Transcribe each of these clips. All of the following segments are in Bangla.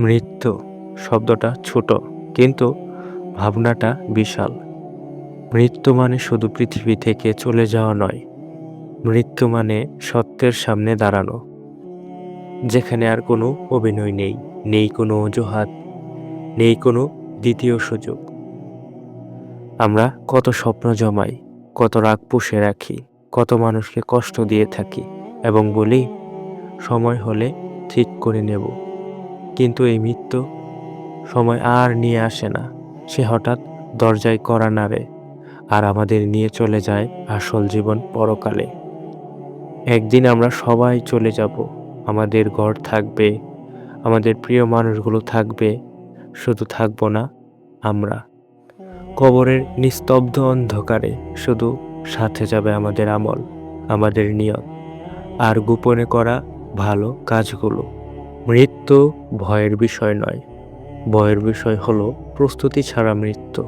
মৃত্যু শব্দটা ছোট, কিন্তু ভাবনাটা বিশাল। মৃত্যু মানে শুধু পৃথিবী থেকে চলে যাওয়া নয়। মৃত্যু মানে সত্যের সামনে দাঁড়ানো, যেখানে আর কোনো অভিনয় নেই, নেই কোনো অজুহাত, নেই কোনো দ্বিতীয় সুযোগ। আমরা কত স্বপ্ন জমাই, কত রাগ পুষে রাখি, কত মানুষকে কষ্ট দিয়ে থাকি এবং বলি সময় হলে ঠিক করে নেব। কিন্তু এই মৃত্যু সময় আর নিয়ে আসে না। সে হঠাৎ দরজায় কড়া নাড়ে আর আমাদের নিয়ে চলে যায় আসল জীবন পরকালে। একদিন আমরা সবাই চলে যাব। আমাদের ঘর থাকবে, আমাদের প্রিয় মানুষগুলো থাকবে, শুধু থাকবো না আমরা। কবরের নিস্তব্ধ অন্ধকারে শুধু সাথে যাবে আমাদের আমল, আমাদের নিয়ত আর গোপনে করা ভালো কাজগুলো। মৃত্যু ভয়ের বিষয় নয়, ভয়ের বিষয় হলো প্রস্তুতি ছাড়া মৃত্যু।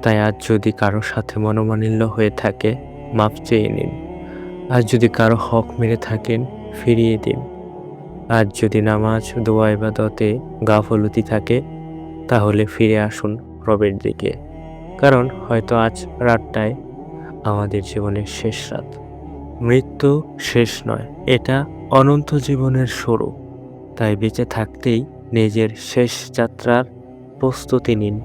তাই আজ যদি কারো সাথে মনোমালিন্য হয়ে থাকে, মাফ চেয়ে নিন। আজ যদি কারো হক মেরে থাকেন, ফিরিয়ে দিন। আজ যদি নামাজ, দোয়া, ইবাদতে গাফলতি থাকে, তাহলে ফিরে আসুন রবের দিকে। কারণ হয়তো আজ রাতটাই আমাদের জীবনের শেষ রাত। মৃত্যু শেষ নয়, এটা অনন্ত জীবনের শুরু। তাই বেঁচে থাকতেই নিজের শেষ যাত্রার প্রস্তুতি নিন।